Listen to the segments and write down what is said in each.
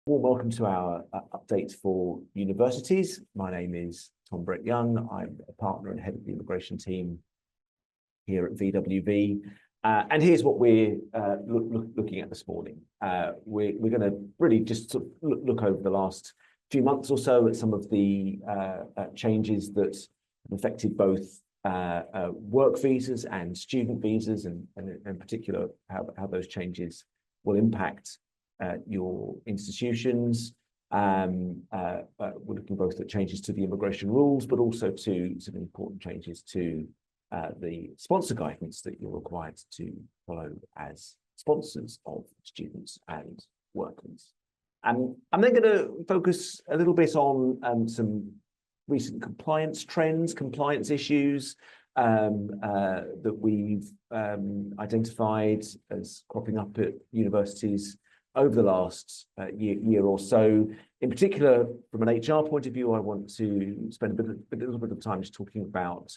Warm welcome to our update for universities. My name is Tom Brett Young. I'm a partner and head of the immigration team here at VWV. And here's what we're looking at this morning. We're going to really just sort of look over the last few months or so at some of the changes that have affected both work visas and student visas, and in particular how those changes will impact your institutions. We're looking both at changes to the immigration rules, but also to some important changes to the sponsor guidance that you're required to follow as sponsors of students and workers. I'm then going to focus a little bit on some recent compliance trends, compliance issues that we've identified as cropping up at universities over the last year or so. In particular, from an HR point of view, I want to spend a little bit of time just talking about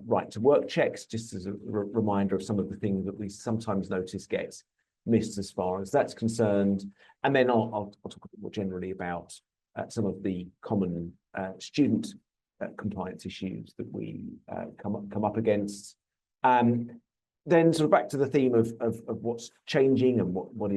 right to work checks, just as a reminder of some of the things that we sometimes notice get missed as far as that's concerned. And then I'll talk a bit more generally about some of the common student compliance issues that we come up against. Then sort of back to the theme of what's changing and what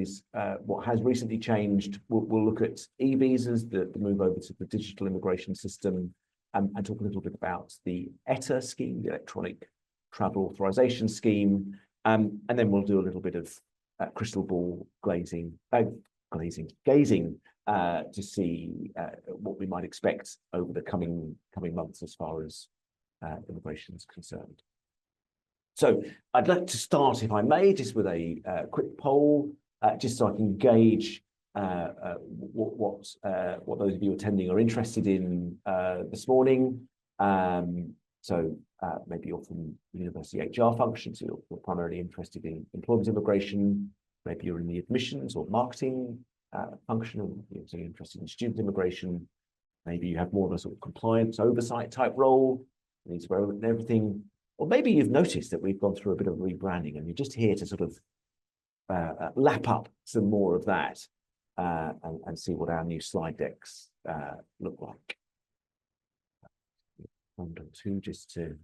has recently changed. We'll look at eVisas, the move over to the digital immigration system, and talk a little bit about the ETA scheme, the Electronic Travel Authorisation scheme, and then we'll do a little bit of crystal ball gazing to see what we might expect over the coming months as far as immigration is concerned. So I'd like to start, if I may, just with a quick poll, just so I can gauge what those of you attending are interested in this morning. So maybe you're from the university HR function, so you're primarily interested in employment immigration. Maybe you're in the admissions or marketing function, so you're interested in student immigration. Maybe you have more of a sort of compliance oversight type role, needs to wear everything. Or maybe you've noticed that we've gone through a bit of rebranding and you're just here to sort of lap up some more of that and see what our new slide decks look like. One or two just to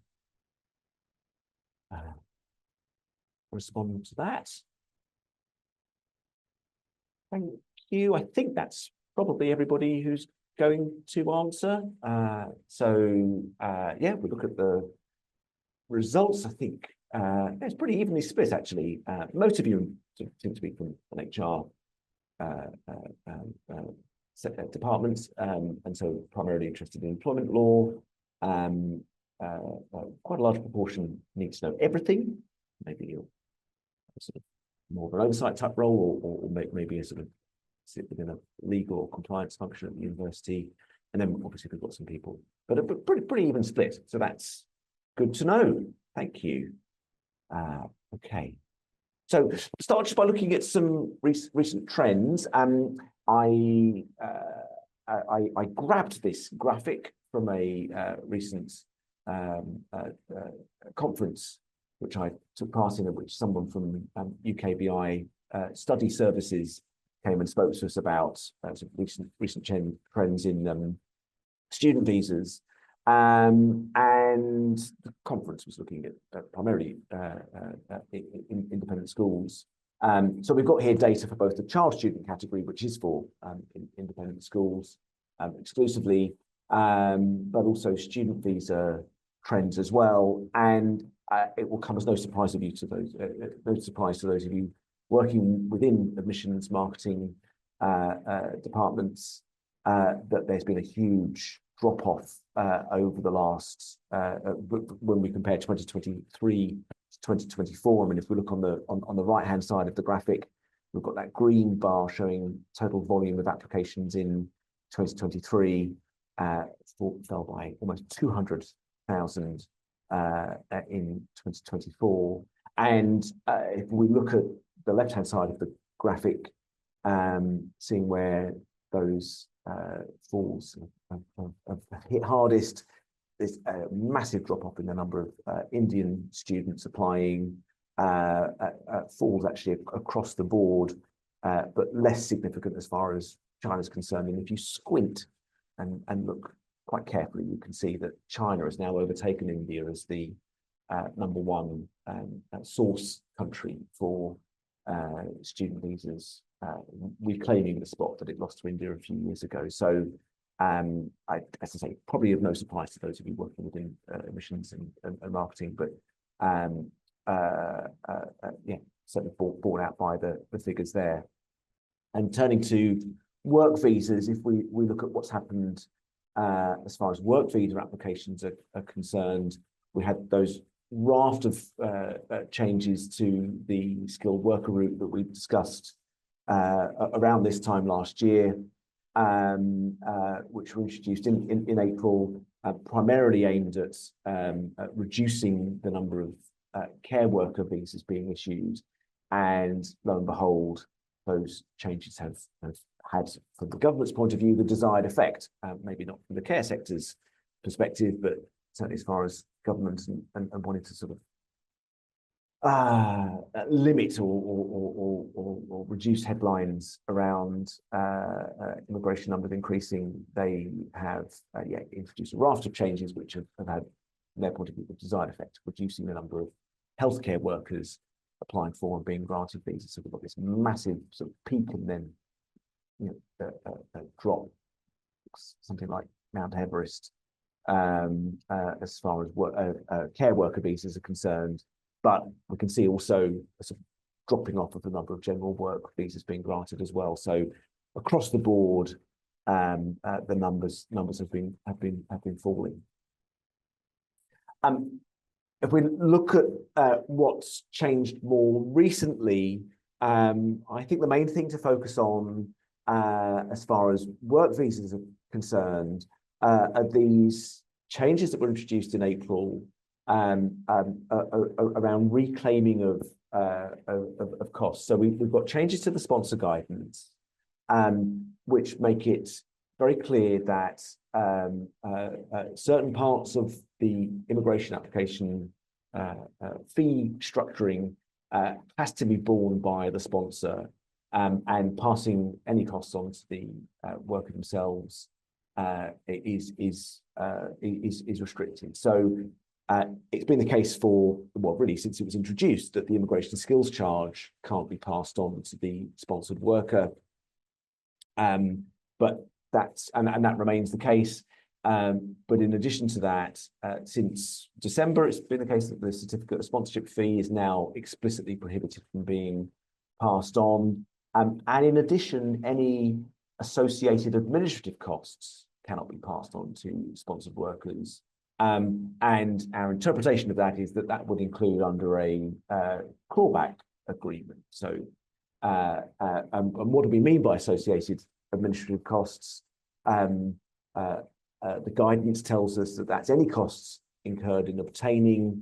respond to that. Thank you. I think that's probably everybody who's going to answer. Yeah, we look at the results. I think it's pretty evenly split, actually. Most of you seem to be from an HR departments, and so primarily interested in employment law. Quite a large proportion needs to know everything. Maybe you're sort of more of an oversight type role, or maybe a sort of sit within a legal or compliance function at the university. And then obviously we've got some people, but a pretty even split. So that's good to know. Thank you. Okay. So start just by looking at some recent trends. I grabbed this graphic from a recent conference which I took part in, which someone from UKBI Study Services came and spoke to us about some recent trends in student visas. And the conference was looking at primarily independent schools. So we've got here data for both the child student category, which is for independent schools exclusively, but also student visa trends as well. And it will come as no surprise of you to those, no surprise to those of you working within admissions marketing departments, that there's been a huge drop-off over the last, when we compare 2023 to 2024. I mean, if we look on the right-hand side of the graphic, we've got that green bar showing total volume of applications in 2023 fell by almost 200,000 in 2024. And if we look at the left-hand side of the graphic, seeing where those falls have hit hardest, there's a massive drop-off in the number of Indian students applying, falls actually across the board, but less significant as far as China's concerned. And if you squint and look quite carefully, you can see that China has now overtaken India as the #1 source country for student visas, reclaiming the spot that it lost to India a few years ago. So, as I say, probably of no surprise to those of you working within admissions and marketing, but yeah, certainly borne out by the figures there. And turning to work visas, if we look at what's happened as far as work visa applications are concerned, we had those raft of changes to the skilled worker route that we discussed around this time last year, which were introduced in April, primarily aimed at reducing the number of care worker visas being issued. And lo and behold, those changes have had, from the government's point of view, the desired effect. Maybe not from the care sector's perspective, but certainly as far as government and wanting to sort of limit or reduce headlines around immigration numbers increasing, they have introduced a raft of changes which have had, from their point of view, the desired effect, reducing the number of healthcare workers applying for and being granted visas. So we've got this massive sort of peak and then a drop, something like Mount Everest, as far as care worker visas are concerned. But we can see also a sort of dropping off of the number of general work visas being granted as well. So across the board, the numbers have been falling. If we look at what's changed more recently, I think the main thing to focus on as far as work visas are concerned are these changes that were introduced in April around reclaiming of costs. So we've got changes to the sponsor guidance, which make it very clear that certain parts of the immigration application fee structuring has to be borne by the sponsor, and passing any costs on to the worker themselves is restricted. So it's been the case for, well, really since it was introduced, that the immigration skills charge can't be passed on to the sponsored worker. But that remains the case. But in addition to that, since December, it's been the case that the certificate of sponsorship fee is now explicitly prohibited from being passed on. And in addition, any associated administrative costs cannot be passed on to sponsored workers. And our interpretation of that is that that would include under a clawback agreement. So, and what do we mean by associated administrative costs? The guidance tells us that that's any costs incurred in obtaining,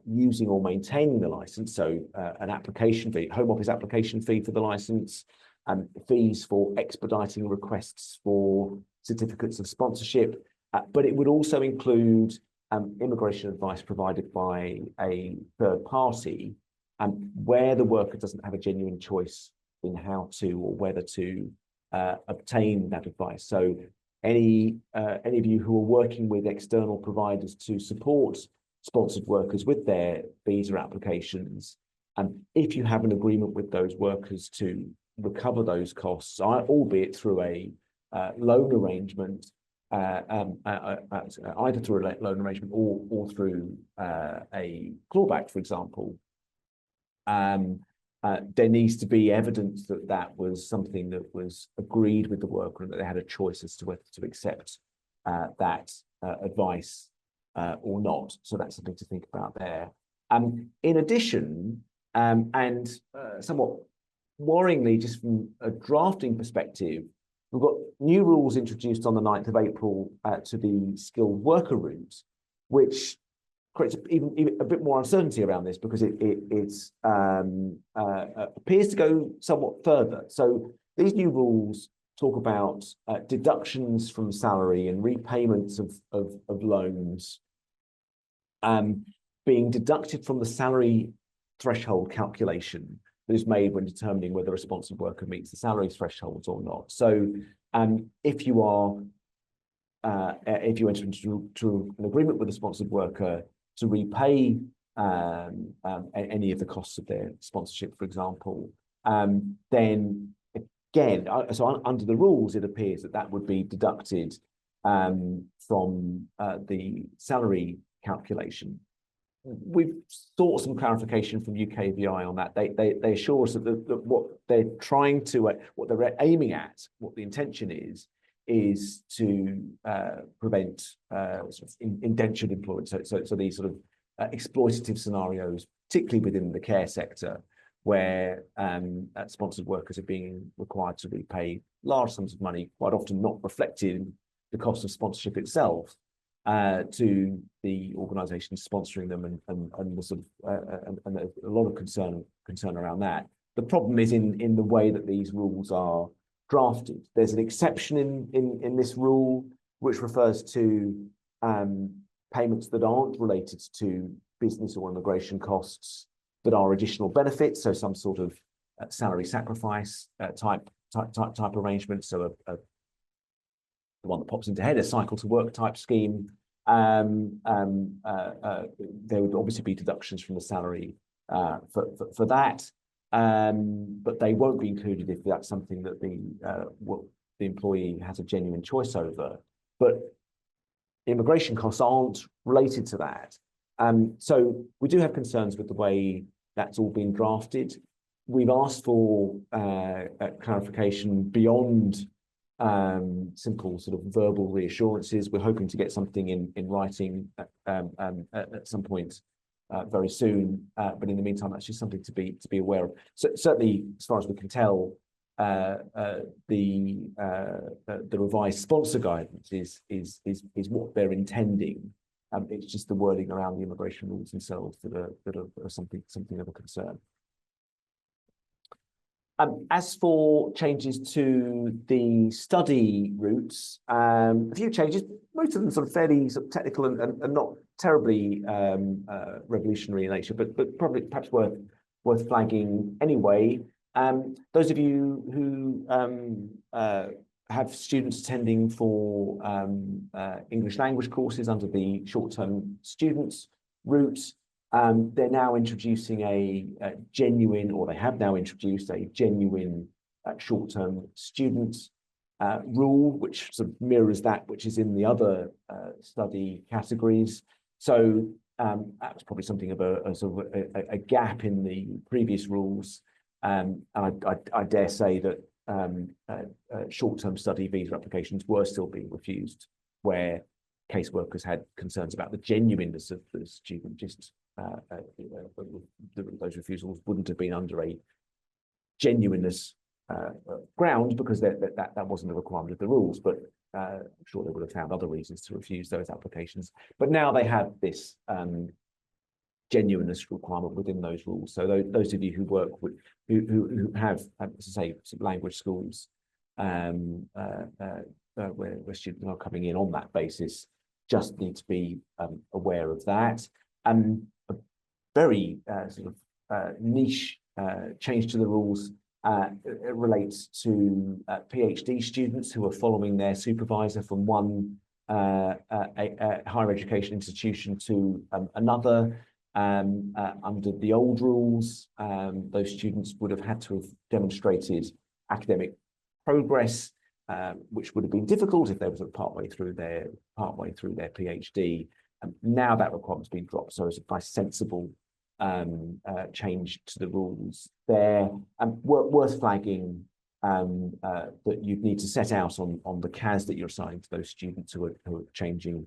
using or maintaining the license. So an application fee, Home Office application fee for the license, fees for expediting requests for certificates of sponsorship, but it would also include immigration advice provided by a third party, where the worker doesn't have a genuine choice in how to or whether to obtain that advice. So any of you who are working with external providers to support sponsored workers with their visa applications, if you have an agreement with those workers to recover those costs, albeit through a loan arrangement, either through a loan arrangement or through a clawback, for example, there needs to be evidence that that was something that was agreed with the worker and that they had a choice as to whether to accept that advice or not. So that's something to think about there. In addition, and somewhat worryingly, just from a drafting perspective, we've got new rules introduced on the 9th of April to the skilled worker route, which creates even a bit more uncertainty around this because it appears to go somewhat further. So these new rules talk about deductions from salary and repayments of loans being deducted from the salary threshold calculation that is made when determining whether a sponsored worker meets the salary thresholds or not. So if you enter into an agreement with a sponsored worker to repay any of the costs of their sponsorship, for example, then again, so under the rules, it appears that that would be deducted from the salary calculation. We've sought some clarification from UKVI on that. They assure us that what they're trying to, what they're aiming at, what the intention is to prevent sort of indentured employment. So these sort of exploitative scenarios, particularly within the care sector, where sponsored workers are being required to repay large sums of money, quite often not reflecting the cost of sponsorship itself, to the organisations sponsoring them, and the sort of and a lot of concern around that. The problem is in the way that these rules are drafted. There's an exception in this rule which refers to payments that aren't related to business or immigration costs, that are additional benefits, so some sort of salary sacrifice type arrangement. So the one that pops into head, a cycle to work type scheme. There would obviously be deductions from the salary for that, but they won't be included if that's something that the employee has a genuine choice over. But immigration costs aren't related to that. So we do have concerns with the way that's all been drafted. We've asked for clarification beyond simple sort of verbal reassurances. We're hoping to get something in writing at some point very soon. But in the meantime, that's just something to be aware of. So certainly, as far as we can tell, the revised sponsor guidance is what they're intending. It's just the wording around the immigration rules themselves that are something of a concern. As for changes to the study routes, a few changes, most of them sort of fairly sort of technical and not terribly revolutionary in nature, but probably perhaps worth flagging anyway. Those of you who have students attending for English language courses under the short-term students route, they're now introducing a genuine, or they have now introduced a genuine short-term student rule, which sort of mirrors that which is in the other study categories. So that was probably something of a sort of a gap in the previous rules. And I dare say that short-term study visa applications were still being refused, where caseworkers had concerns about the genuineness of the student. Just those refusals wouldn't have been under a genuineness ground, because that wasn't a requirement of the rules, but I'm sure they would have found other reasons to refuse those applications. But now they have this genuineness requirement within those rules. So those of you who work with, who have, as I say, some language schools where students are coming in on that basis, just need to be aware of that. A very sort of niche change to the rules it relates to PhD students who are following their supervisor from one higher education institution to another. Under the old rules, those students would have had to have demonstrated academic progress, which would have been difficult if they were sort of partway through their PhD. Now that requirement's been dropped, so it's a nice sensible change to the rules there. Worth flagging that you'd need to set out on the CAS that you're assigning to those students who are changing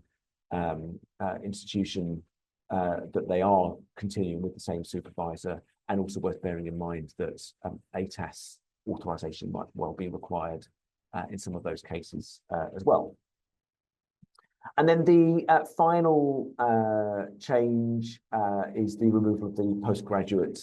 institution, that they are continuing with the same supervisor, and also worth bearing in mind that ATAS authorisation might well be required in some of those cases as well. And then the final change is the removal of the postgraduate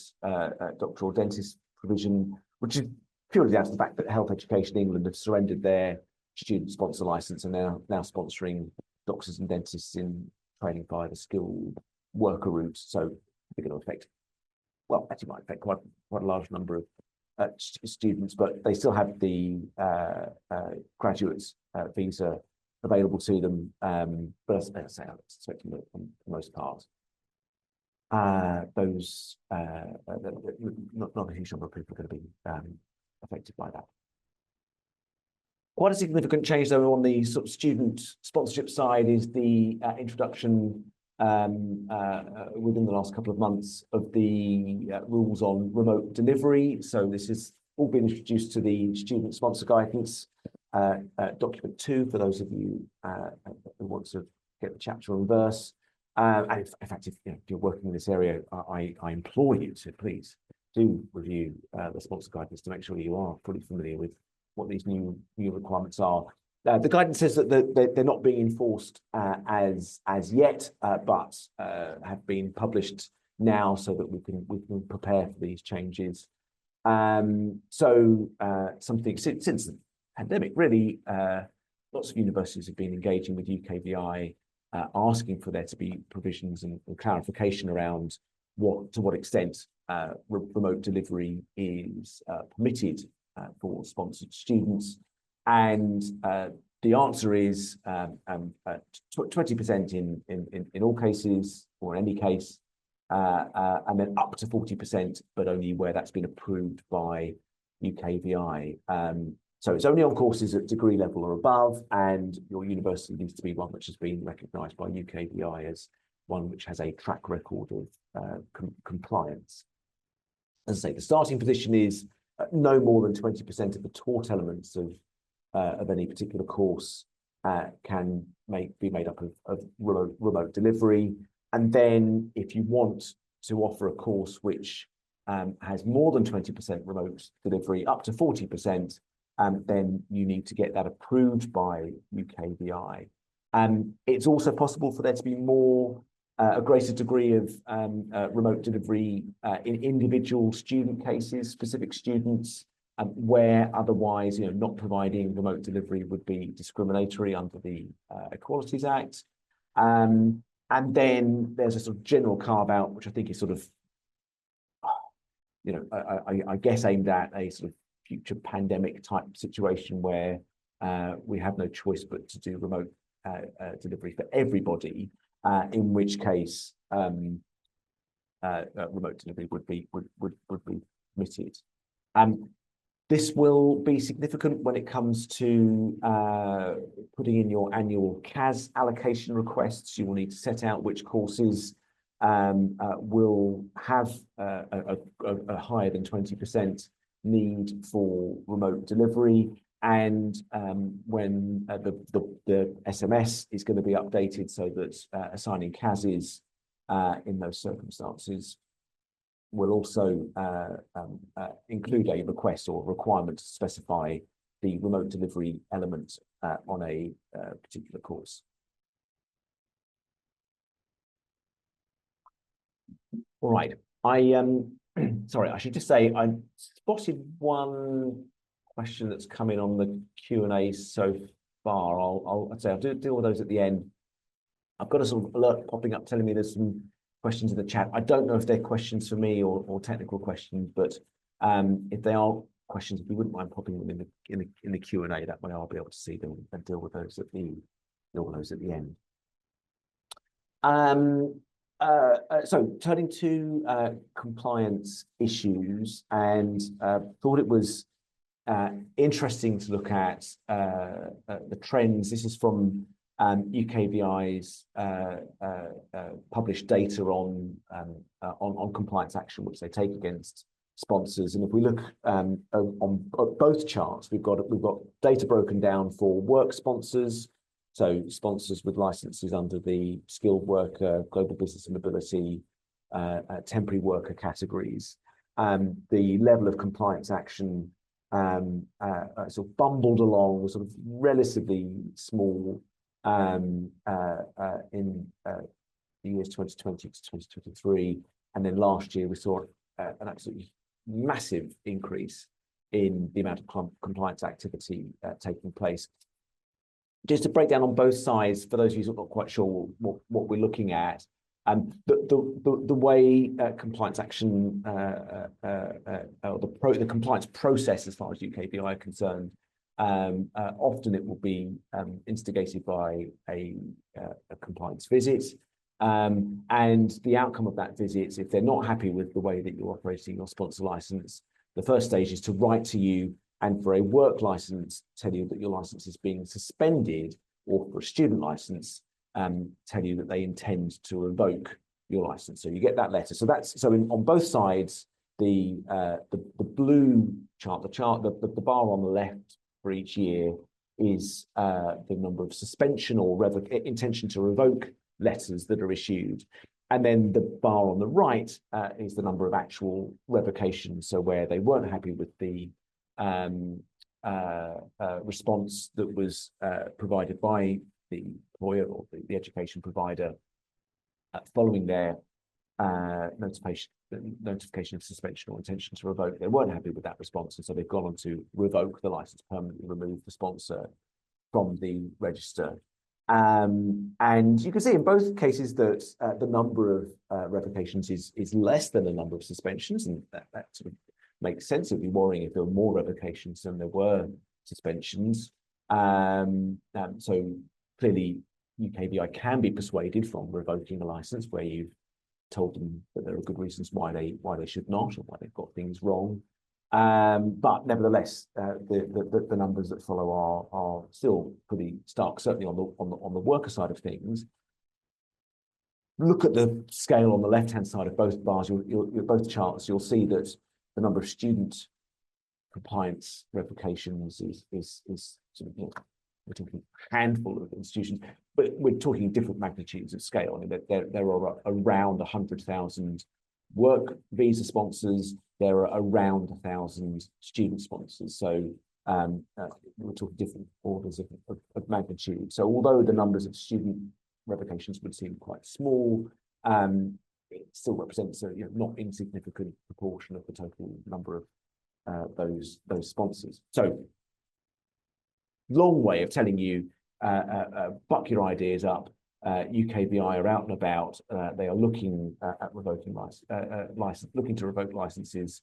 doctoral dentist provision, which is purely down to the fact that Health Education England have surrendered their student sponsor license and now sponsoring doctors and dentists in training via the skilled worker route. So they're going to affect well, actually might affect quite a large number of students, but they still have the graduates visa available to them. But as I say, I'm expecting that for the most part, those not a huge number of people are going to be affected by that. Quite a significant change, though, on the sort of student sponsorship side is the introduction within the last couple of months of the rules on remote delivery. So this has all been introduced to the student sponsor guidance, document 2, for those of you who want to get the chapter and verse. And in fact, if you're working in this area, I implore you to please do review the sponsor guidance to make sure you are fully familiar with what these new requirements are. The guidance says that they're not being enforced as yet, but have been published now so that we can prepare for these changes. So something since the pandemic, really, lots of universities have been engaging with UKVI, asking for there to be provisions and clarification around to what extent remote delivery is permitted for sponsored students. And the answer is 20% in all cases, or in any case, and then up to 40%, but only where that's been approved by UKVI. So it's only on courses at degree level or above, and your university needs to be one which has been recognised by UKVI as one which has a track record of compliance. As I say, the starting position is no more than 20% of the taught elements of any particular course can be made up of remote delivery. And then if you want to offer a course which has more than 20% remote delivery, up to 40%, then you need to get that approved by UKVI. It's also possible for there to be a greater degree of remote delivery in individual student cases, specific students, where otherwise, not providing remote delivery would be discriminatory under the Equalities Act. And then there's a sort of general carve out, which I think is sort of, I guess aimed at a sort of future pandemic type situation where we have no choice but to do remote delivery for everybody. In which case, remote delivery would be permitted. This will be significant when it comes to putting in your annual CAS allocation requests. You will need to set out which courses will have a higher than 20% need for remote delivery. And when the SMS is going to be updated so that assigning CASs in those circumstances will also include a request or requirement to specify the remote delivery element on a particular course. All right, sorry, I should just say I spotted one question that's come in on the Q&A so far. I'll deal with those at the end. I've got a sort of alert popping up telling me there's some questions in the chat. I don't know if they're questions for me or technical questions, but if they are questions, if you wouldn't mind popping them in the Q&A, that way I'll be able to see them and deal with those at the end. So turning to compliance issues, and thought it was interesting to look at the trends. This is from UKVI's published data on compliance action which they take against sponsors. And if we look on both charts, we've got data broken down for work sponsors, so sponsors with licenses under the skilled worker, global business and mobility, temporary worker categories. The level of compliance action sort of bumbled along, sort of relatively small in the years 2020 to 2023, and then last year we saw an absolutely massive increase in the amount of compliance activity taking place. Just to break down on both sides, for those of you who are not quite sure what we're looking at, The way compliance action, the compliance process as far as UKBI are concerned, often it will be instigated by a compliance visit. And the outcome of that visit, if they're not happy with the way that you're operating your sponsor license, the first stage is to write to you and for a work license, tell you that your license is being suspended, or for a student license, tell you that they intend to revoke your license. So you get that letter. So that's on both sides. The blue chart, the bar on the left for each year is the number of suspension or intention to revoke letters that are issued. And then the bar on the right is the number of actual revocations. So where they weren't happy with the response that was provided by the employer or the education provider following their notification of suspension or intention to revoke. They weren't happy with that response, and so they've gone on to revoke the license, permanently remove the sponsor from the register. And you can see in both cases that the number of revocations is less than the number of suspensions, and that sort of makes sense. It'd be worrying if there were more revocations than there were suspensions. So clearly, UKBI can be persuaded from revoking a license where you've told them that there are good reasons why they should not, or why they've got things wrong. But nevertheless, the numbers that follow are still pretty stark. Certainly on the worker side of things. Look at the scale on the left-hand side of both bars. Both charts. You'll see that the number of student compliance revocations is sort of, we're talking a handful of institutions, but we're talking different magnitudes of scale. I mean, there are around 100,000 work visa sponsors. There are around 1,000 student sponsors. So we're talking different orders of magnitude. So although the numbers of student revocations would seem quite small, it still represents a not insignificant proportion of the total number of those sponsors. So long way of telling you, buck your ideas up. UKBI are out and about. They are looking at revoking looking to revoke licenses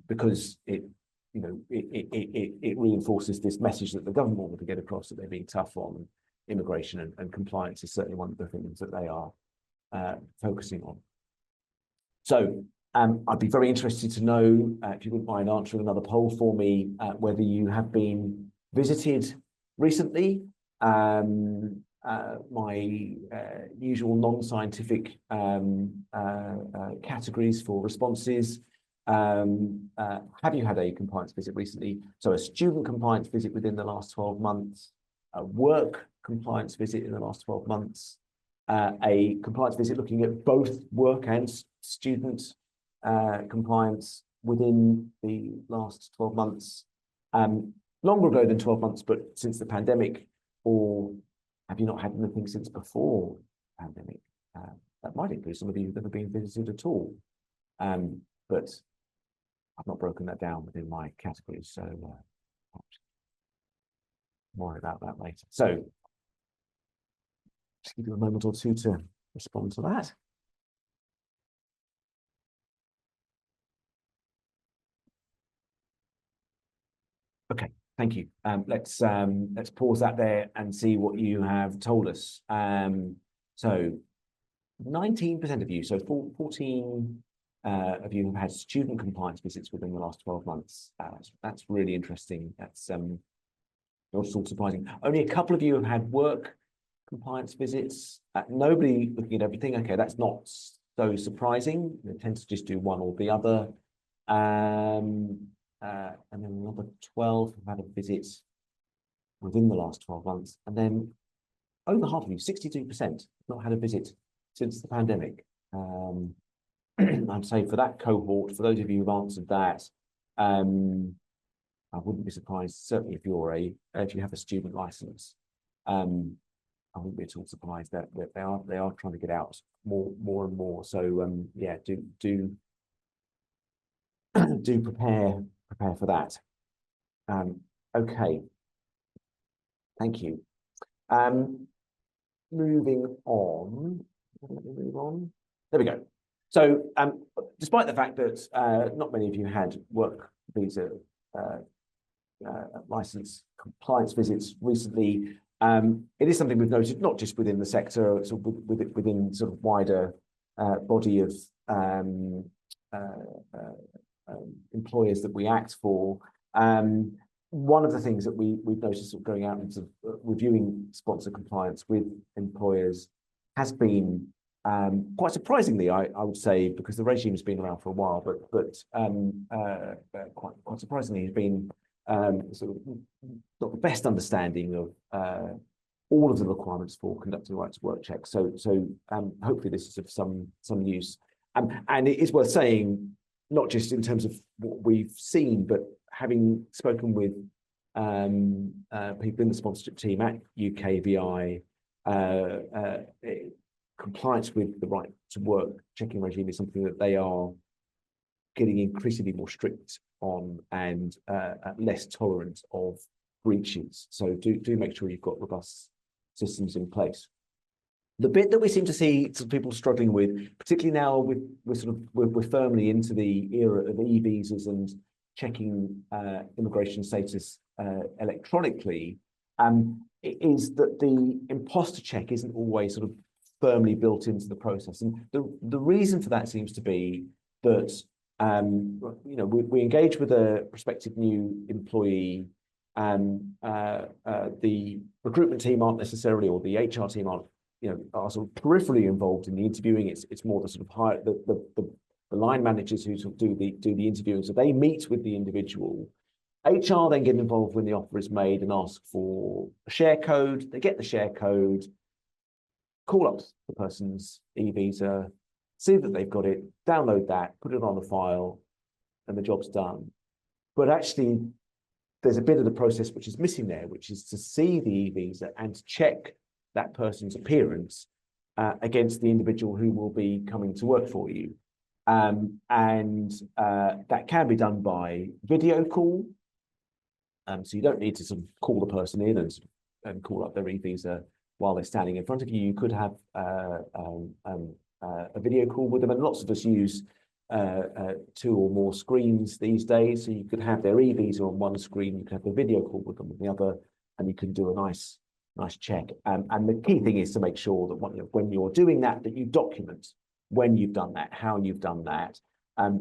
because it reinforces this message that the government wanted to get across, that they're being tough on immigration, and compliance is certainly one of the things that they are focusing on. So I'd be very interested to know, if you wouldn't mind answering another poll for me, whether you have been visited recently. My usual non-scientific categories for responses. Have you had a compliance visit recently? So a student compliance visit within the last 12 months, a work compliance visit in the last 12 months, a compliance visit looking at both work and student compliance within the last 12 months, longer ago than 12 months, but since the pandemic, or have you not had anything since before the pandemic? That might include some of you who've never been visited at all, but I've not broken that down within my categories, so I'll worry about that later. So just give you a moment or two to respond to that. Okay, thank you. Let's pause that there and see what you have told us. So 19% of you, so 14 of you have had student compliance visits within the last 12 months. That's really interesting. That's not at all surprising. Only a couple of you have had work compliance visits. Nobody looking at everything. Okay, that's not so surprising. They tend to just do one or the other. And then another 12 have had a visit within the last 12 months. And then over half of you, 62%, have not had a visit since the pandemic. I'd say for that cohort, for those of you who've answered that, I wouldn't be surprised, certainly if you have a student license, I wouldn't be at all surprised that they are trying to get out more and more. So yeah, do prepare for that. Okay, thank you. Moving on, Let me move on. There we go. So despite the fact that not many of you had work visa license compliance visits recently, it is something we've noted, not just within the sector, sort of within sort of wider body of employers that we act for. One of the things that we've noticed sort of going out and sort of reviewing sponsor compliance with employers has been quite surprisingly, I would say, because the regime has been around for a while, but quite surprisingly, has been sort of not the best understanding of all of the requirements for conducting right to work checks. So hopefully this is of some use. And it is worth saying, not just in terms of what we've seen, but having spoken with people in the sponsorship team at UKVI, compliance with the right to work checking regime is something that they are getting increasingly more strict on and less tolerant of breaches. So do make sure you've got robust systems in place. The bit that we seem to see some people struggling with, particularly now we're firmly into the era of eVisas and checking immigration status electronically, is that the imposter check isn't always sort of firmly built into the process. And the reason for that seems to be that we engage with a prospective new employee, and the recruitment team aren't necessarily, or the HR team aren't, are sort of peripherally involved in the interviewing. It's more the sort of higher the line managers who sort of do the interviewing. So they meet with the individual. HR then get involved when the offer is made and ask for a share code. They get the share code, call up the person's eVisa, see that they've got it, download that, put it on the file, and the job's done. But actually, there's a bit of the process which is missing there, which is to see the eVisa and to check that person's appearance against the individual who will be coming to work for you. That can be done by video call. So you don't need to sort of call the person in and call up their eVisa while they're standing in front of you. You could have a video call with them, and lots of us use 2 or more screens these days. So you could have their eVisa on one screen, you could have the video call with them on the other, and you can do a nice check. And the key thing is to make sure that when you're doing that, that you document when you've done that, how you've done that,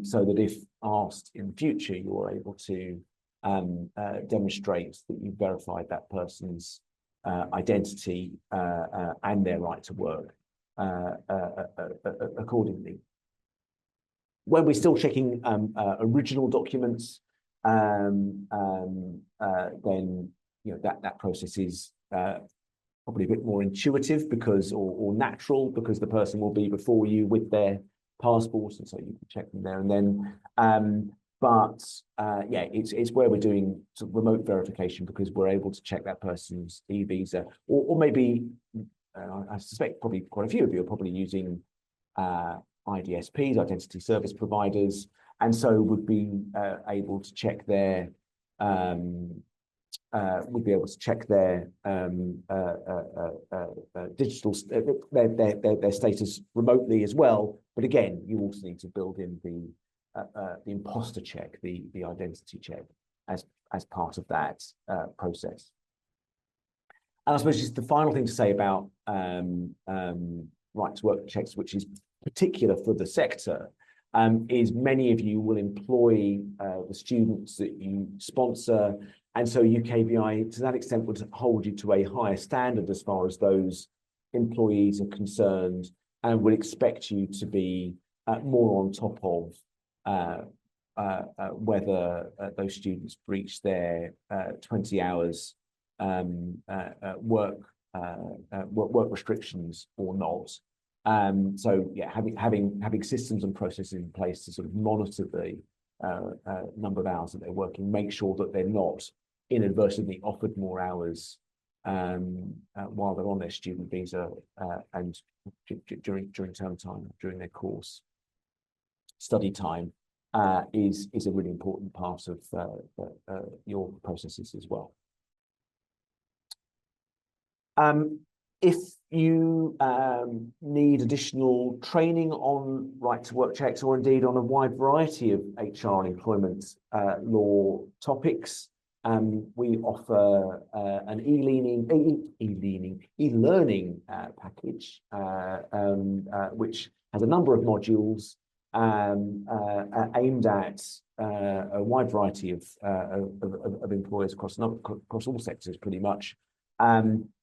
so that if asked in the future, you're able to demonstrate that you've verified that person's identity and their right to work accordingly. When we're still checking original documents, then that process is probably a bit more intuitive or natural, because the person will be before you with their passport, and so you can check them there and then. Yeah, it's where we're doing sort of remote verification, because we're able to check that person's eVisa, or maybe I suspect probably quite a few of you are probably using IDSPs, identity service providers, and so would be able to check their digital their status remotely as well. But again, you also need to build in the imposter check, the identity check, as part of that process. And I suppose just the final thing to say about right to work checks, which is particular for the sector, is many of you will employ the students that you sponsor, and so UKVI to that extent would hold you to a higher standard as far as those employees are concerned, and would expect you to be more on top of whether those students breach their 20 hours work restrictions or not. So yeah, having systems and processes in place to sort of monitor the number of hours that they're working, make sure that they're not inadvertently offered more hours while they're on their student visa and during term time, during their course study time, is a really important part of your processes as well. If you need additional training on right to work checks, or indeed on a wide variety of HR and employment law topics, we offer an e-learning package, which has a number of modules aimed at a wide variety of employers across all sectors, pretty much.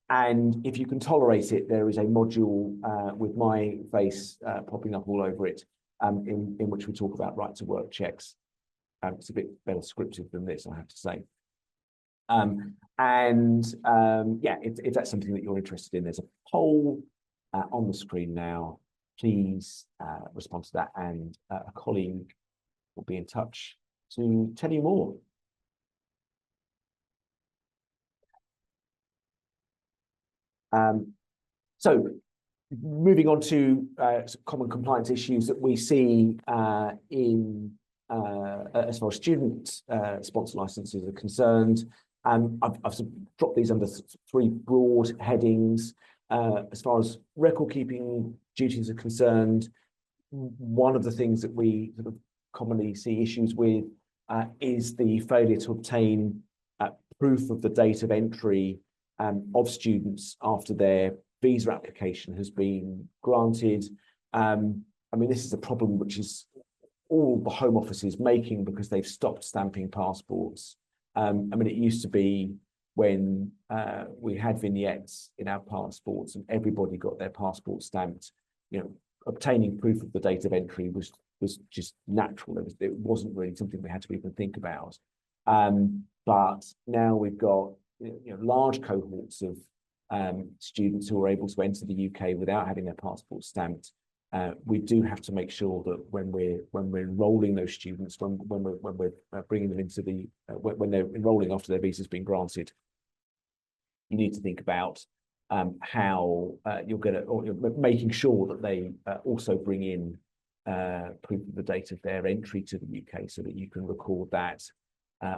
And if you can tolerate it, there is a module with my face popping up all over it, in which we talk about right to work checks. It's a bit better scripted than this, I have to say. Yeah, if that's something that you're interested in, there's a poll on the screen now. Please respond to that, and a colleague will be in touch to tell you more. So moving on to common compliance issues that we see in as far as student sponsor licenses are concerned. I've sort of dropped these under three broad headings. As far as record keeping duties are concerned, one of the things that we sort of commonly see issues with is the failure to obtain proof of the date of entry of students after their visa application has been granted. I mean, this is a problem which is all the Home Office is making because they've stopped stamping passports. I mean, it used to be when we had vignettes in our passports and everybody got their passport stamped, you know, obtaining proof of the date of entry was just natural. It wasn't really something we had to even think about. But now we've got large cohorts of students who are able to enter the UK without having their passport stamped. We do have to make sure that when we're enrolling those students, when we're bringing them into the when they're enrolling after their visa's been granted, you need to think about how you're going to, or making sure that they also bring in proof of the date of their entry to the UK, so that you can record that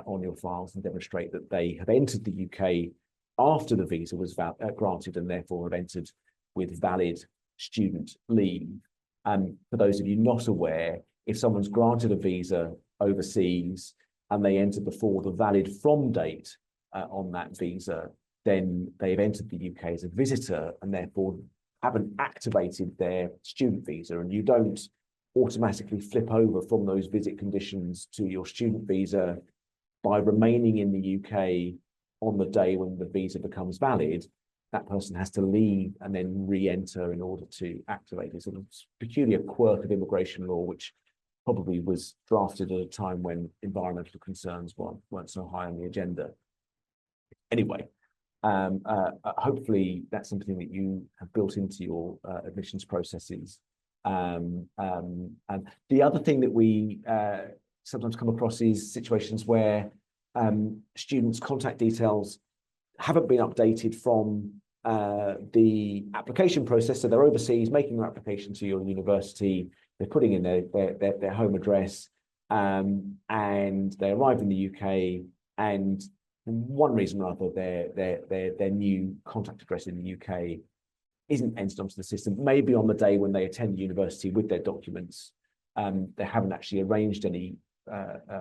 on your files and demonstrate that they have entered the UK after the visa was granted, and therefore have entered with valid student leave. For those of you not aware, if someone's granted a visa overseas and they enter before the valid from date on that visa, then they've entered the UK as a visitor and therefore haven't activated their student visa, and you don't automatically flip over from those visit conditions to your student visa by remaining in the UK on the day when the visa becomes valid. That person has to leave and then re-enter in order to activate it. Sort of peculiar quirk of immigration law, which probably was drafted at a time when environmental concerns weren't so high on the agenda. Anyway, hopefully that's something that you have built into your admissions processes. And the other thing that we sometimes come across is situations where students' contact details haven't been updated from the application process. So they're overseas making their application to your university, they're putting in their home address, and they arrive in the UK, and for one reason or other, their new contact address in the UK isn't entered onto the system. Maybe on the day when they attend university with their documents, they haven't actually arranged any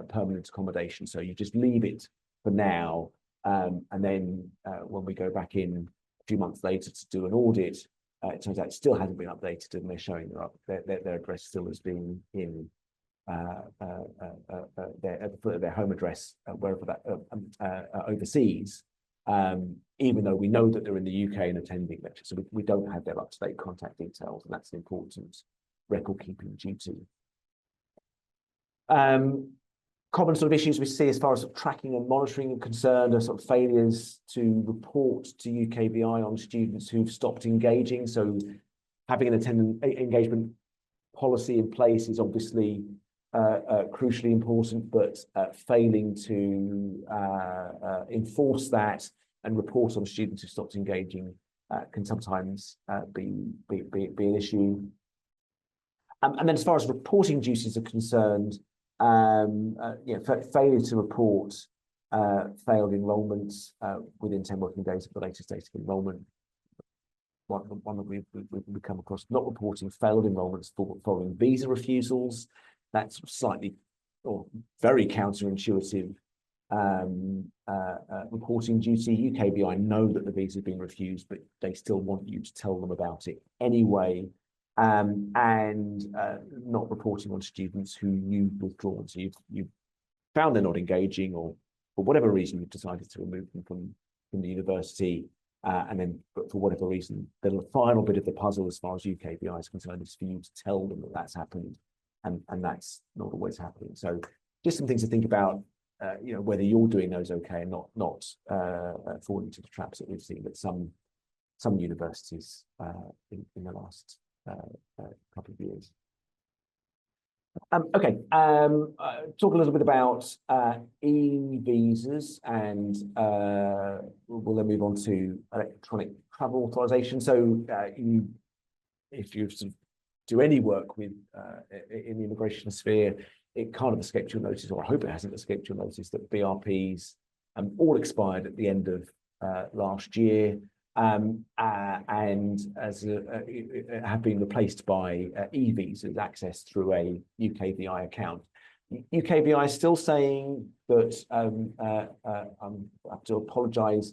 permanent accommodation. So you just leave it for now. And then when we go back in a few months later to do an audit, it turns out it still hasn't been updated, and they're showing their address still as being in their home address, wherever that overseas, even though we know that they're in the UK and attending lectures. So we don't have their up-to-date contact details, and that's an important record-keeping duty. Common sort of issues we see as far as tracking and monitoring are concerned are sort of failures to report to UKVI on students who've stopped engaging. So having an attendant engagement policy in place is obviously crucially important, but failing to enforce that and report on students who stopped engaging can sometimes be an issue. And then as far as reporting duties are concerned, failure to report failed enrolments within 10 working days of the latest date of enrolment one that we've come across, not reporting failed enrollments following visa refusals. That's slightly or very counterintuitive reporting duty. UKVI know that the visa has been refused, but they still want you to tell them about it anyway. And not reporting on students who you've withdrawn. So you've found they're not engaging, or for whatever reason you've decided to remove them from the university, and then but for whatever reason, the final bit of the puzzle as far as UKVI is concerned is for you to tell them that that's happened, and that's not always happening. So just some things to think about, you know, whether you're doing those okay and not falling into the traps that we've seen that some universities in the last couple of years. Okay, talk a little bit about eVisas, and we'll then move on to electronic travel authorisation. So if you sort of do any work with in the immigration sphere, it can't have escaped your notice, or I hope it hasn't escaped your notice, that BRPs all expired at the end of last year. And as have been replaced by eVisas accessed through a UKVI account. UKVI is still saying that I have to apologise.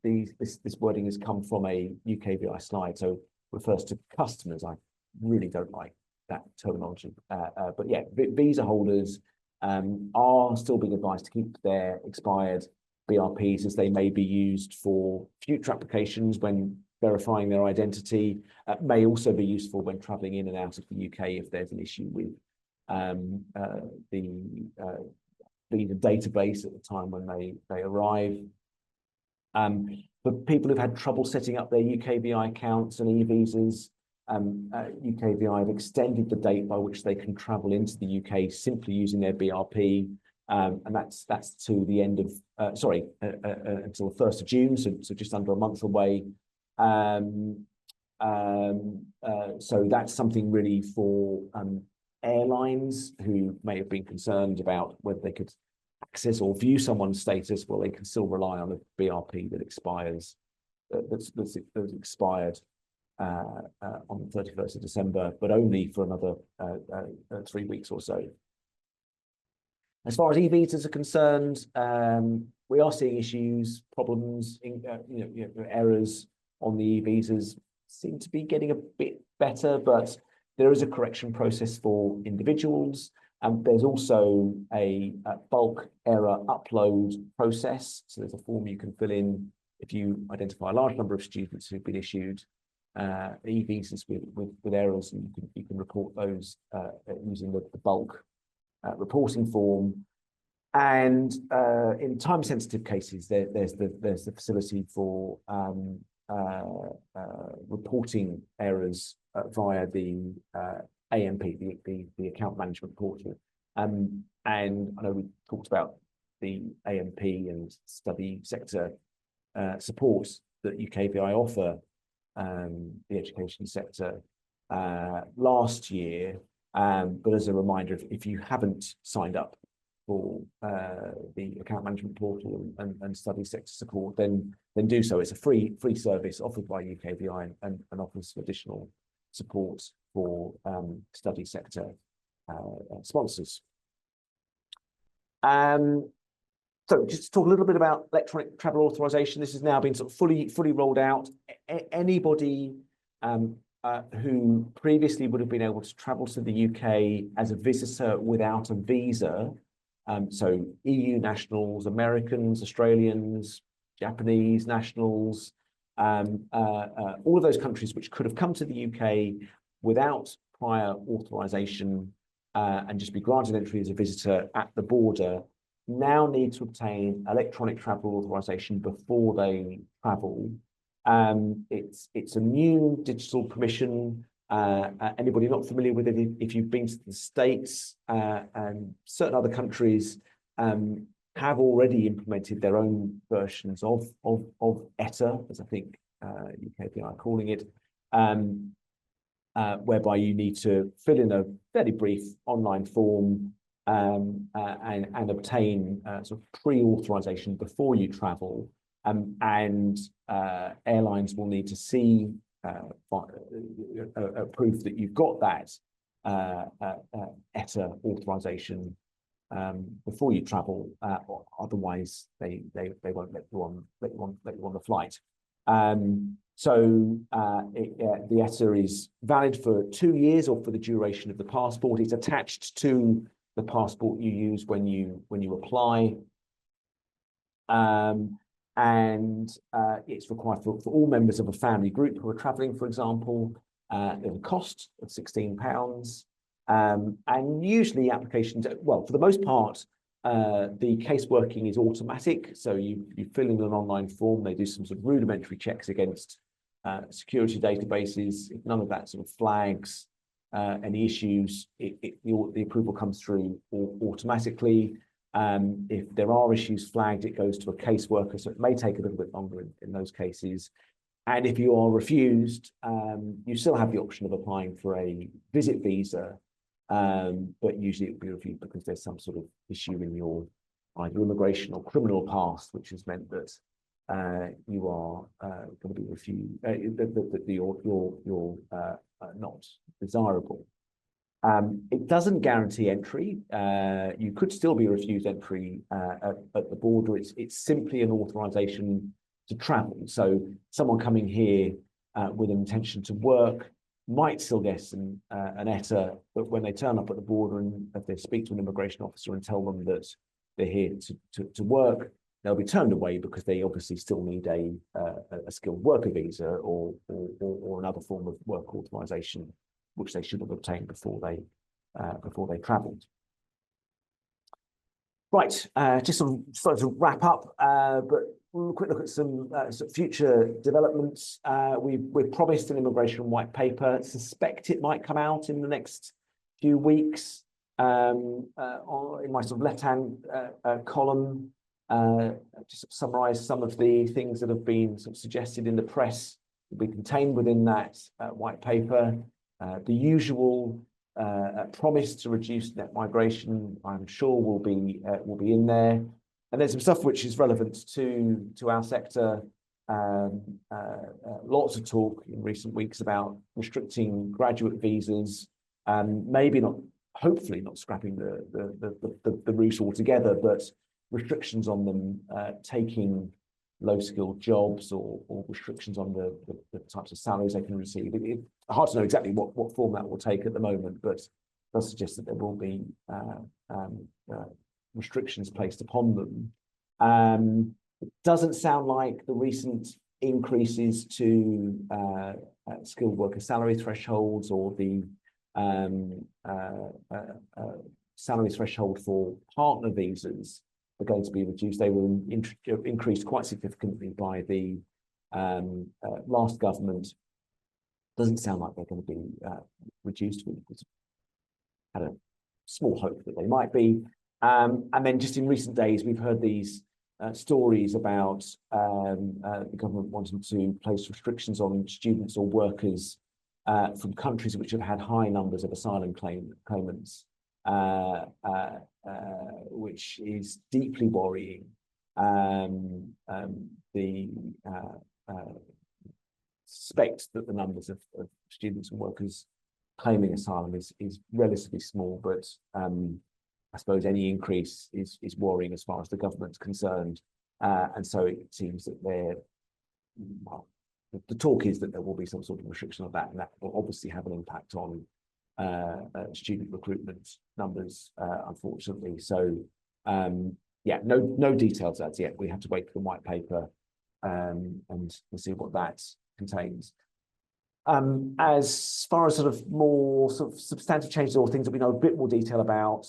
This wording has come from a UKVI slide, so refers to customers. I really don't like that terminology, but yeah, visa holders are still being advised to keep their expired BRPs, as they may be used for future applications when verifying their identity. May also be useful when travelling in and out of the UK if there's an issue with the database at the time when they arrive. For people who've had trouble setting up their UKVI accounts and eVisas, UKVI have extended the date by which they can travel into the UK simply using their BRP. And that's to the end of until the 1st of June, so just under a month away. So that's something really for airlines who may have been concerned about whether they could access or view someone's status. Well, they can still rely on a BRP that expires, that's expired on the 31st of December, but only for another 3 weeks or so. As far as eVisas are concerned, we are seeing issues, problems, errors on the eVisas seem to be getting a bit better, but there is a correction process for individuals. And there's also a bulk error upload process. So there's a form you can fill in if you identify a large number of students who've been issued eVisas with errors, and you can report those using the bulk reporting form. And in time-sensitive cases, there's the facility for reporting errors via the AMP, the account management portal. And I know we talked about the AMP and study sector support that UKVI offer the education sector last year. But as a reminder, if you haven't signed up for the account management portal and study sector support, then do so. It's a free service offered by UKVI and offers additional support for study sector sponsors. So just to talk a little bit about electronic travel authorisation. This has now been sort of fully rolled out. Anybody who previously would have been able to travel to the UK as a visitor without a visa, so EU nationals, Americans, Australians, Japanese nationals, all of those countries which could have come to the UK without prior authorisation and just be granted entry as a visitor at the border, now need to obtain electronic travel authorisation before they travel. It's a new digital permission. Anybody not familiar with it, if you've been to the States and certain other countries have already implemented their own versions of ETA, as I think UKVI are calling it, whereby you need to fill in a fairly brief online form and obtain sort of pre-authorization before you travel. and airlines will need to see proof that you've got that ETA authorization before you travel, otherwise they won't let you on the flight. The ETA is valid for 2 years or for the duration of the passport. It's attached to the passport you use when you apply. It's required for all members of a family group who are traveling, for example. There's a cost of £16. And usually applications, well, for the most part, the caseworking is automatic. So you fill in an online form, they do some sort of rudimentary checks against security databases. If none of that sort of flags any issues, the approval comes through automatically. If there are issues flagged, it goes to a caseworker, so it may take a little bit longer in those cases. And if you are refused, you still have the option of applying for a visit visa, but usually it will be refused because there's some sort of issue in your either immigration or criminal past, which has meant that you are going to be refused, that you're not desirable. It doesn't guarantee entry. You could still be refused entry at the border. It's simply an authorization to travel. So someone coming here with an intention to work might still get an ETA, but when they turn up at the border and if they speak to an immigration officer and tell them that they're here to work, they'll be turned away because they obviously still need a skilled worker visa or another form of work authorization, which they should have obtained before they travelled. Right, just sort of to wrap up, but we'll quick look at some future developments. We've promised an immigration white paper. Suspect it might come out in the next few weeks. In my sort of left-hand column, just summarise some of the things that have been sort of suggested in the press will be contained within that white paper. The usual promise to reduce net migration, I'm sure, will be in there, and there's some stuff which is relevant to our sector. Lots of talk in recent weeks about restricting graduate visas, maybe not, hopefully not scrapping the route altogether, but restrictions on them taking low-skilled jobs or restrictions on the types of salaries they can receive. It's hard to know exactly what form that will take at the moment, but it does suggest that there will be restrictions placed upon them. It doesn't sound like the recent increases to skilled worker salary thresholds or the salary threshold for partner visas are going to be reduced. They were increased quite significantly by the last government. Doesn't sound like they're going to be reduced. We had a small hope that they might be. And then just in recent days, we've heard these stories about the government wanting to place restrictions on students or workers from countries which have had high numbers of asylum claimants. Which is deeply worrying. Suspect that the numbers of students and workers claiming asylum is relatively small, but I suppose any increase is worrying as far as the government's concerned. And so it seems that the talk is that there will be some sort of restriction of that, and that will obviously have an impact on student recruitment numbers, unfortunately. So yeah, no details as yet. We have to wait for the white paper and we'll see what that contains. As far as sort of more sort of substantive changes or things that we know a bit more detail about,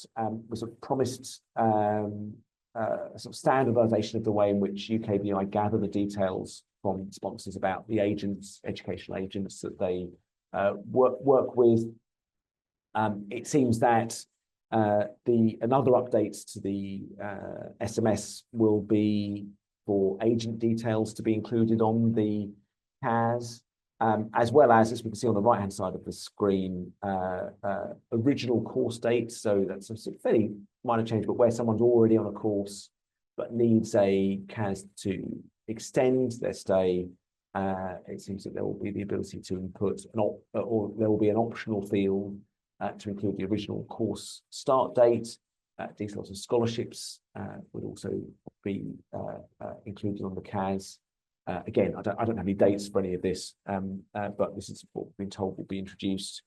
we sort of promised sort of standardization of the way in which UKVI gather the details from sponsors about the agents, educational agents that they work with. It seems that another update to the SMS will be for agent details to be included on the CAS, as well as we can see on the right-hand side of the screen, original course dates. So that's a fairly minor change, but where someone's already on a course but needs a CAS to extend their stay, it seems that there will be the ability to input or there will be an optional field to include the original course start date. Details of scholarships would also be included on the CAS. Again, I don't have any dates for any of this, but this is what we've been told will be introduced.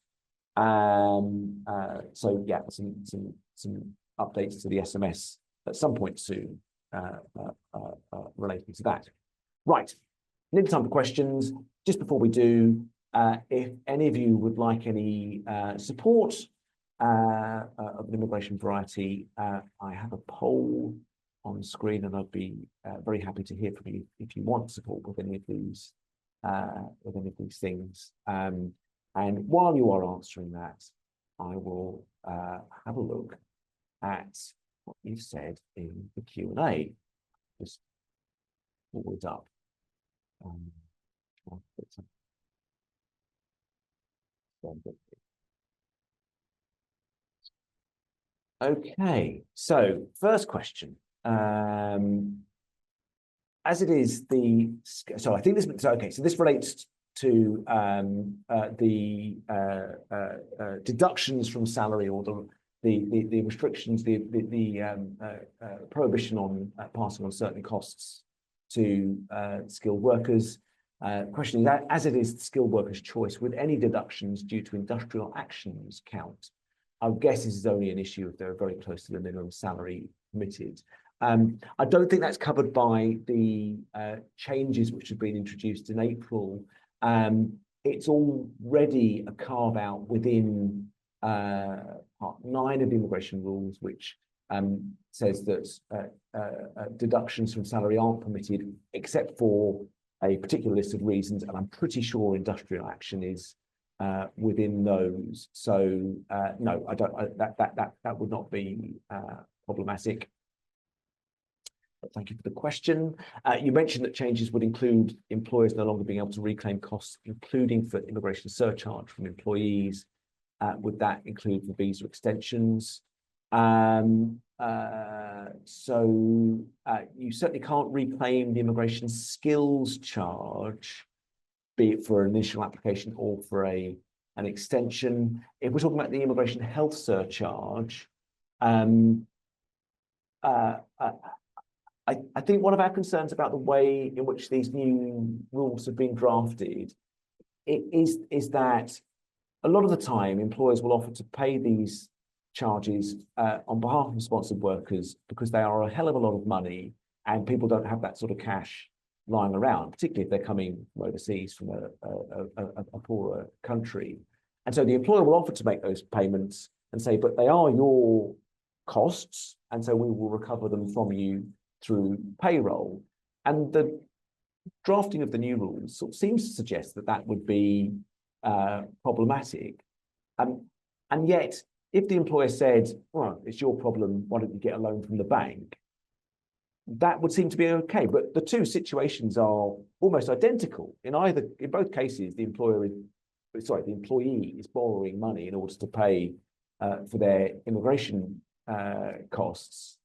So yeah, some updates to the SMS at some point soon relating to that. Right, nearly time for questions. Just before we do, if any of you would like any support of an immigration variety, I have a poll on screen, and I'd be very happy to hear from you if you want support with any of these things. And while you are answering that, I will have a look at what you've said in the Q&A. Just forward up. Okay, so first question. As it is so I think this, so okay, so this relates to the deductions from salary, or the restrictions, the prohibition on passing on certain costs to skilled workers. Question is, as it is skilled workers' choice, would any deductions due to industrial actions count? I would guess this is only an issue if they're very close to the minimum salary permitted. I don't think that's covered by the changes which have been introduced in April. It's already a carve out within Part 9 of the immigration rules, which says that deductions from salary aren't permitted except for a particular list of reasons, and I'm pretty sure industrial action is within those. So no, I don't. That would not be problematic. But thank you for the question. You mentioned that changes would include employers no longer being able to reclaim costs, including for immigration surcharge from employees. Would that include for visa extensions? So you certainly can't reclaim the immigration skills charge, be it for an initial application or for an extension. If we're talking about the immigration health surcharge, I think one of our concerns about the way in which these new rules have been drafted is that a lot of the time employers will offer to pay these charges on behalf of sponsored workers because they are a hell of a lot of money, and people don't have that sort of cash lying around, particularly if they're coming from overseas from a poorer country. And so the employer will offer to make those payments and say, but they are your costs, and so we will recover them from you through payroll. And the drafting of the new rules sort of seems to suggest that that would be problematic. And yet, if the employer said, well, it's your problem, why don't you get a loan from the bank? That would seem to be okay. But the two situations are almost identical. In both cases, the employee is borrowing money in order to pay for their immigration costs.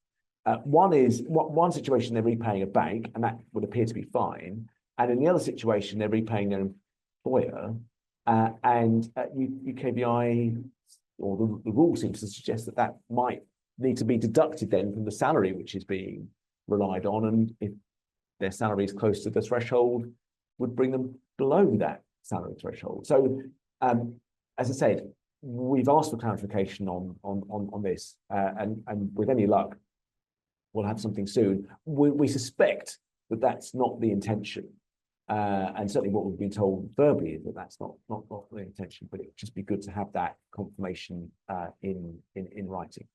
One situation, they're repaying a bank, and that would appear to be fine. And in the other situation, they're repaying their employer. And UKVI, or the rule seems to suggest that that might need to be deducted then from the salary which is being relied on. And if their salary is close to the threshold, would bring them below that salary threshold. So, as I said, we've asked for clarification on this, and with any luck, we'll have something soon. We suspect that that's not the intention, and certainly what we've been told verbally is that that's not the intention. But it would just be good to have that confirmation in writing.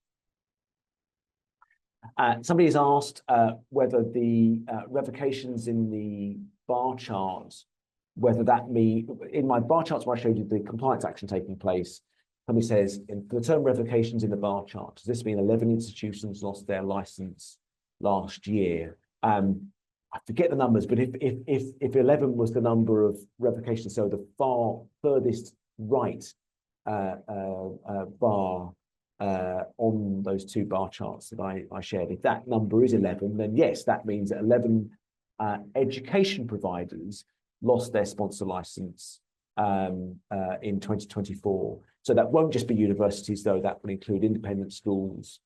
Somebody has asked whether the revocations in the bar chart, whether that mean in my bar charts where I showed you the compliance action taking place. Somebody says, for the term revocations in the bar chart, does this mean 11 institutions lost their license last year? I forget the numbers, but if 11 was the number of revocations, so the far furthest right bar on those two bar charts that I shared, if that number is 11, then yes, that means that 11 education providers lost their sponsor license in 2024. So that won't just be universities, though. That will include independent schools,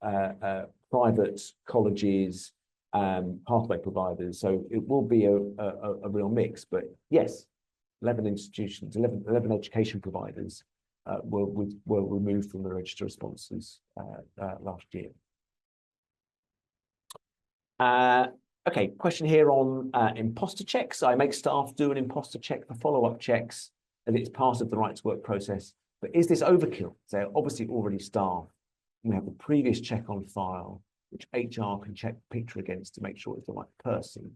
private colleges, pathway providers. So it will be a real mix. But yes, 11 institutions, 11 education providers were removed from the register of sponsors last year. Okay, question here on imposter checks. I make staff do an imposter check for follow-up checks, and it's part of the right to work process. But is this overkill? They're obviously already staff. We have the previous check on file, which HR can check the picture against to make sure it's the right person.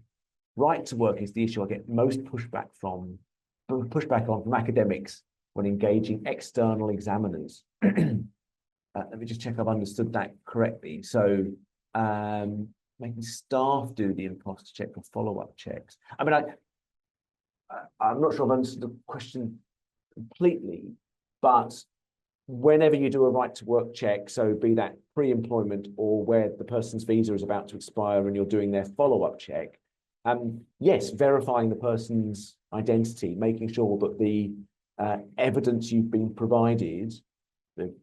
Right to work is the issue I get most pushback on from academics when engaging external examiners. Let me just check I've understood that correctly. So making staff do the imposter check for follow-up checks. I mean, I'm not sure I've understood the question completely, but whenever you do a right to work check, so be that pre-employment or where the person's visa is about to expire and you're doing their follow-up check, yes, verifying the person's identity, making sure that the evidence you've been provided, the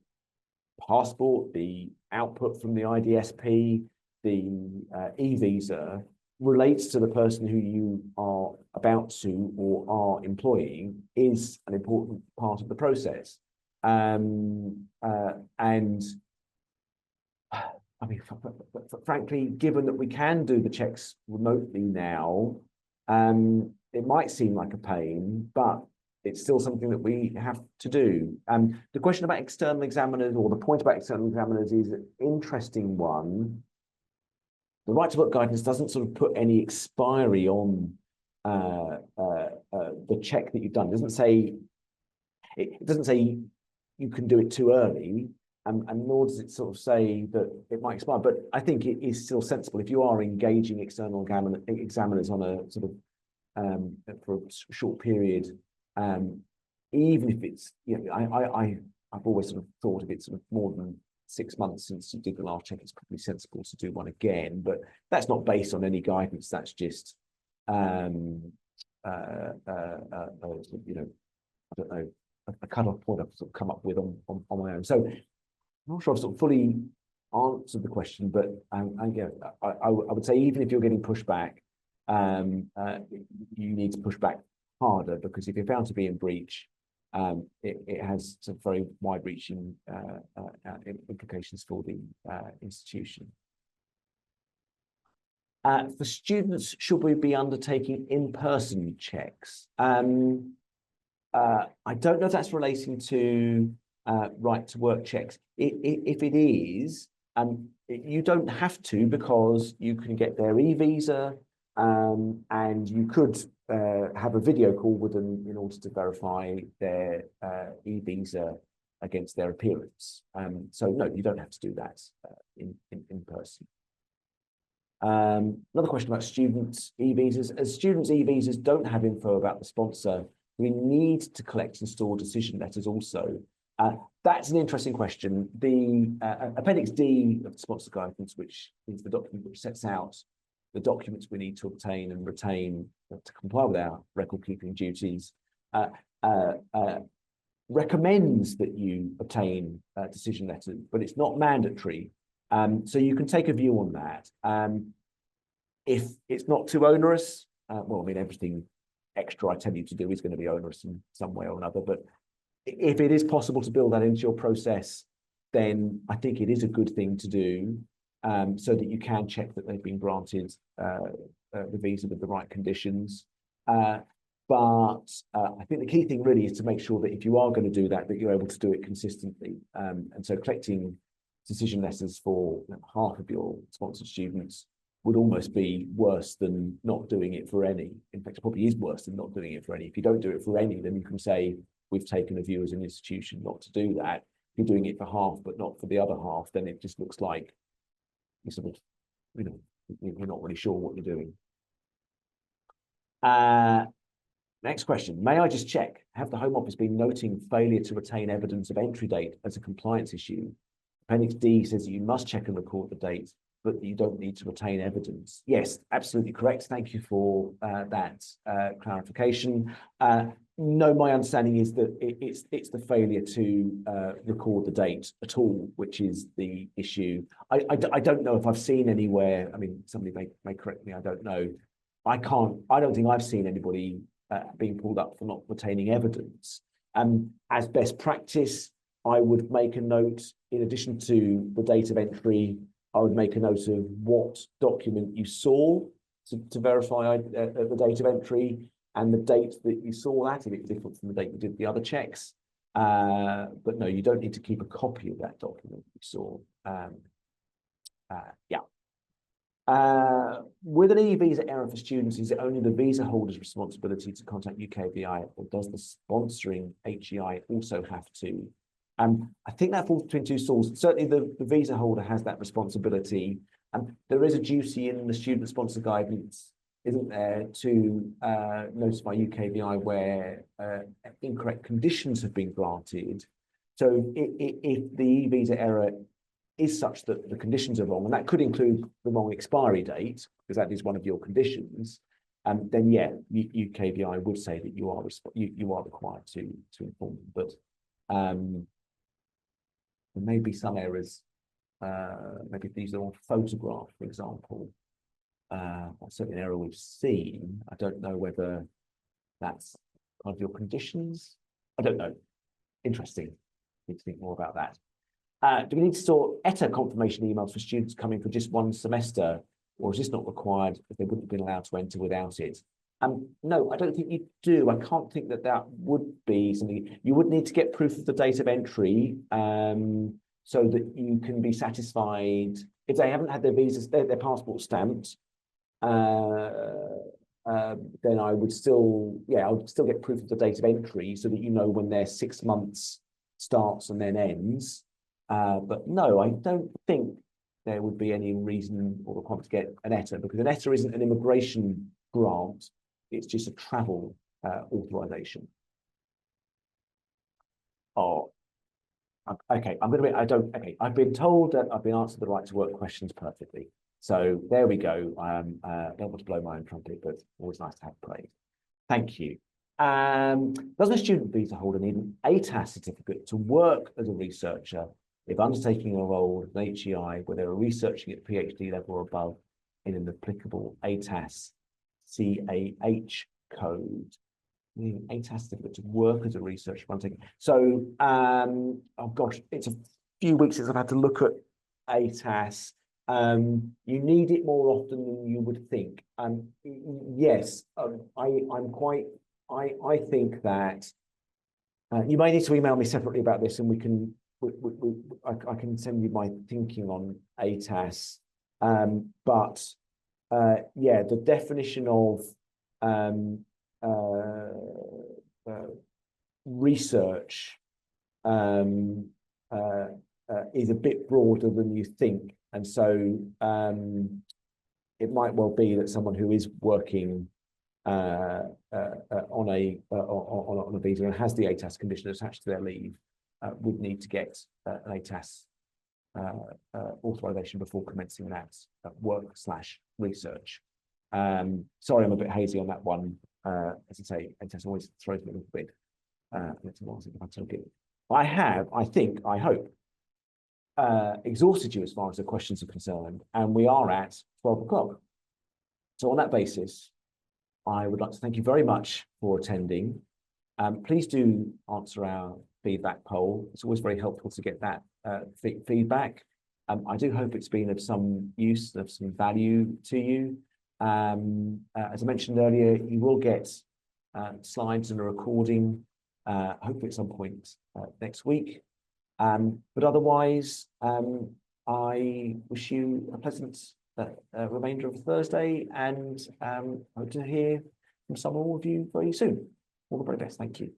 passport, the output from the IDSP, the eVisa, relates to the person who you are about to or are employing is an important part of the process. And I mean, frankly, given that we can do the checks remotely now, it might seem like a pain, but it's still something that we have to do. The question about external examiners, or the point about external examiners, is an interesting one. The right to work guidance doesn't sort of put any expiry on the check that you've done. It doesn't say you can do it too early, and nor does it sort of say that it might expire. But I think it is still sensible if you are engaging external examiners on a sort of for a short period, even if it's, you know, I've always sort of thought if it's sort of more than 6 months since you did the last check, it's probably sensible to do one again. But that's not based on any guidance. That's just you know, I don't know, a cut-off point I've sort of come up with on my own. So I'm not sure I've sort of fully answered the question, but yeah, I would say even if you're getting pushback, you need to push back harder, because if you're found to be in breach, it has some very wide-reaching implications for the institution. For students, should we be undertaking in-person checks? I don't know if that's relating to right to work checks. If it is, you don't have to, because you can get their eVisa, and you could have a video call with them in order to verify their eVisa against their appearance. So no, you don't have to do that in person. Another question about students' eVisas. As students' eVisas don't have info about the sponsor, we need to collect and store decision letters also. That's an interesting question. The Appendix D of the sponsor guidance, which is the document which sets out the documents we need to obtain and retain to comply with our record-keeping duties, recommends that you obtain decision letters, but it's not mandatory. So you can take a view on that. If it's not too onerous, well, I mean, everything extra I tell you to do is going to be onerous in some way or another, but if it is possible to build that into your process, then I think it is a good thing to do, so that you can check that they've been granted the visa with the right conditions. But I think the key thing really is to make sure that if you are going to do that, that you're able to do it consistently. And so collecting decision letters for half of your sponsored students would almost be worse than not doing it for any. In fact, it probably is worse than not doing it for any. If you don't do it for any, then you can say, we've taken a view as an institution not to do that. If you're doing it for half, but not for the other half, then it just looks like you sort of, you know, you're not really sure what you're doing. Next question. May I just check, have the Home Office been noting failure to retain evidence of entry date as a compliance issue? Appendix D says that you must check and record the date but you don't need to retain evidence. Yes, absolutely correct. Thank you for that clarification. No, my understanding is that it's the failure to record the date at all, which is the issue. I don't know if I've seen anywhere. I mean, somebody may correct me. I don't know. I don't think I've seen anybody being pulled up for not retaining evidence. As best practice, I would make a note, in addition to the date of entry, I would make a note of what document you saw to verify the date of entry, and the date that you saw that, if it's different from the date you did the other checks. But no, you don't need to keep a copy of that document you saw. Yeah. With an e-visa error for students, is it only the visa holder's responsibility to contact UKVI, or does the sponsoring HEI also have to? I think that falls between two stools. Certainly the visa holder has that responsibility. There is a duty in the student sponsor guidance, isn't there, to notify UKVI where incorrect conditions have been granted. So if the visa error is such that the conditions are wrong, and that could include the wrong expiry date, because that is one of your conditions, then yeah, UKVI would say that you are required to inform them. But there may be some errors. Maybe if these are on photograph, for example. That's certainly an error we've seen. I don't know whether that's kind of your conditions. I don't know. Interesting. Need to think more about that. Do we need to store ETA confirmation emails for students coming for just one semester, or is this not required if they wouldn't have been allowed to enter without it? No, I don't think you do. I can't think that that would be something. You would need to get proof of the date of entry so that you can be satisfied. If they haven't had their visas, their passport stamped, then I would still, I would still get proof of the date of entry so that you know when their 6 months starts and then ends. But no, I don't think there would be any reason or requirement to get an ETA, because an ETA isn't an immigration grant, it's just a travel authorization. Oh, okay, I've been told that I've been answered the right to work questions perfectly. So there we go. I don't want to blow my own trumpet, but always nice to have praise. Thank you. Does a student visa holder need an ATAS certificate to work as a researcher if undertaking a role as an HEI where they are researching at PhD level or above in an applicable ATAS CAH code? Needing an ATAS certificate to work as a researcher. So, oh gosh, it's a few weeks since I've had to look at ATAS. You need it more often than you would think. Yes, I think that you may need to email me separately about this, and I can send you my thinking on ATAS. But yeah, the definition of research is a bit broader than you think, and so it might well be that someone who is working on a visa and has the ATAS condition attached to their leave would need to get an ATAS authorization before commencing that work/research. Sorry, I'm a bit hazy on that one. As I say, ATAS always throws me a little bit. I hope, exhausted you as far as the questions are concerned, and we are at 12 o'clock. So on that basis, I would like to thank you very much for attending. Please do answer our feedback poll. It's always very helpful to get that feedback. I do hope it's been of some use, of some value to you. As I mentioned earlier, you will get slides and a recording, hopefully at some point next week. But otherwise, I wish you a pleasant remainder of Thursday, and hope to hear from some of you very soon. All the very best. Thank you.